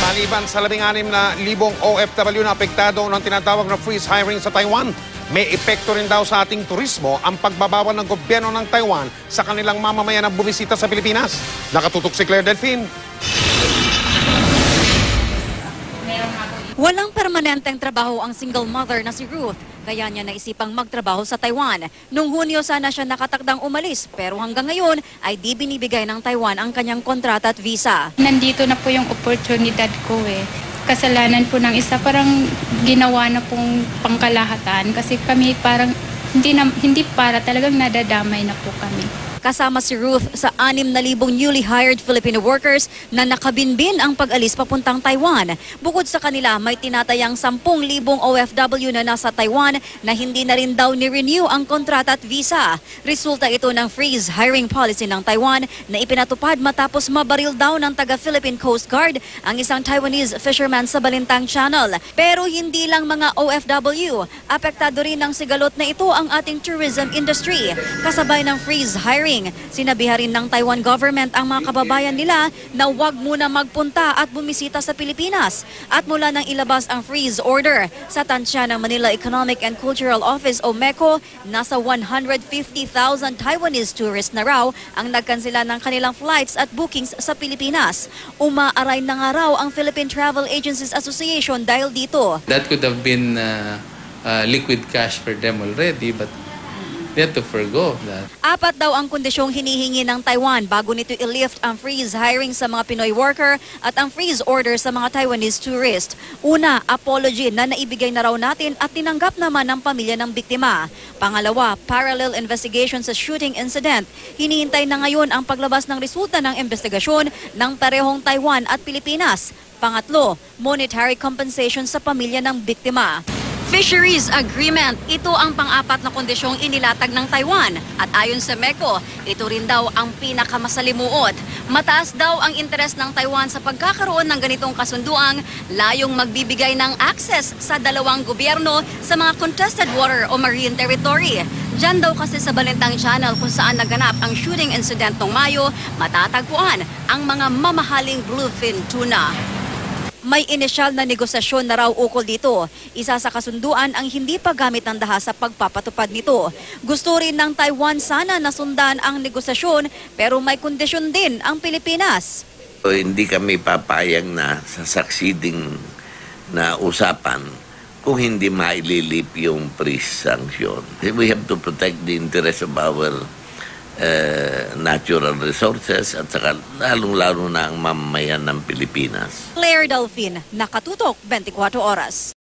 Maliban sa 16,000 OFW na apektado ng tinatawag na freeze hiring sa Taiwan, may epekto rin daw sa ating turismo ang pagbabawal ng gobyerno ng Taiwan sa kanilang mamamayan na bumisita sa Pilipinas. Nakatutok si Claire Delfin. Walang permanenteng trabaho ang single mother na si Ruth, kaya niya naisipang magtrabaho sa Taiwan. Noong Hunyo sana siya nakatakdang umalis, pero hanggang ngayon ay di binibigay ng Taiwan ang kanyang kontrata at visa. Nandito na po yung oportunidad ko eh. Kasalanan po ng isa, parang ginawa na pong pangkalahatan kasi kami parang hindi para, talagang nadadamay na po kami. Kasama si Ruth sa 6,000 newly hired Filipino workers na nakabinbin ang pag-alis papuntang Taiwan. Bukod sa kanila, may tinatayang 10,000 OFW na nasa Taiwan na hindi na rin daw ni-renew ang kontrata at visa. Resulta ito ng freeze hiring policy ng Taiwan na ipinatupad matapos mabaril daw ng taga-Philippine Coast Guard ang isang Taiwanese fisherman sa Balintang Channel. Pero hindi lang mga OFW, apektado rin ng sigalot na ito ang ating tourism industry. Kasabay ng freeze hiring, sinabihan rin ng Taiwan government ang mga kababayan nila na huwag muna magpunta at bumisita sa Pilipinas. At mula nang ilabas ang freeze order sa tansya ng Manila Economic and Cultural Office o MECO, nasa 150,000 Taiwanese tourists na raw ang nagkansela ng kanilang flights at bookings sa Pilipinas. Umaaray na nga raw ang Philippine Travel Agencies Association dahil dito. That could have been liquid cash for them already, but they had to forgo that. 4 daw ang kondisyong hinihingi ng Taiwan bago nito i-lift ang freeze hiring sa mga Pinoy worker at ang freeze order sa mga Taiwanese tourist. Una, apology na naibigay na raw natin at tinanggap naman ng pamilya ng biktima. Pangalawa, parallel investigation sa shooting incident. Hinihintay na ngayon ang paglabas ng resulta ng investigasyon ng parehong Taiwan at Pilipinas. Pangatlo, monetary compensation sa pamilya ng biktima. Fisheries Agreement. Ito ang pang-apat na kondisyong inilatag ng Taiwan. At ayon sa MECO, ito rin daw ang pinakamasalimuot. Mataas daw ang interes ng Taiwan sa pagkakaroon ng ganitong kasunduang layong magbibigay ng access sa dalawang gobyerno sa mga contested water o marine territory. Diyan daw kasi sa Balintang Channel kung saan naganap ang shooting incident noong Mayo, matatagpuan ang mga mamahaling bluefin tuna. May inisyal na negosasyon na raw ukol dito. Isa sa kasunduan ang hindi paggamit ng daha sa pagpapatupad nito. Gusto rin ng Taiwan sana na sundan ang negosasyon pero may kondisyon din ang Pilipinas. Hindi kami papayag na sa succeeding na usapan kung hindi maililip yung freeze sanction. We have to protect the interest of our natural resources at saka lalong-lalo na ang mamamayan ng Pilipinas. Claire Delfin, Nakatutok, 24 Oras.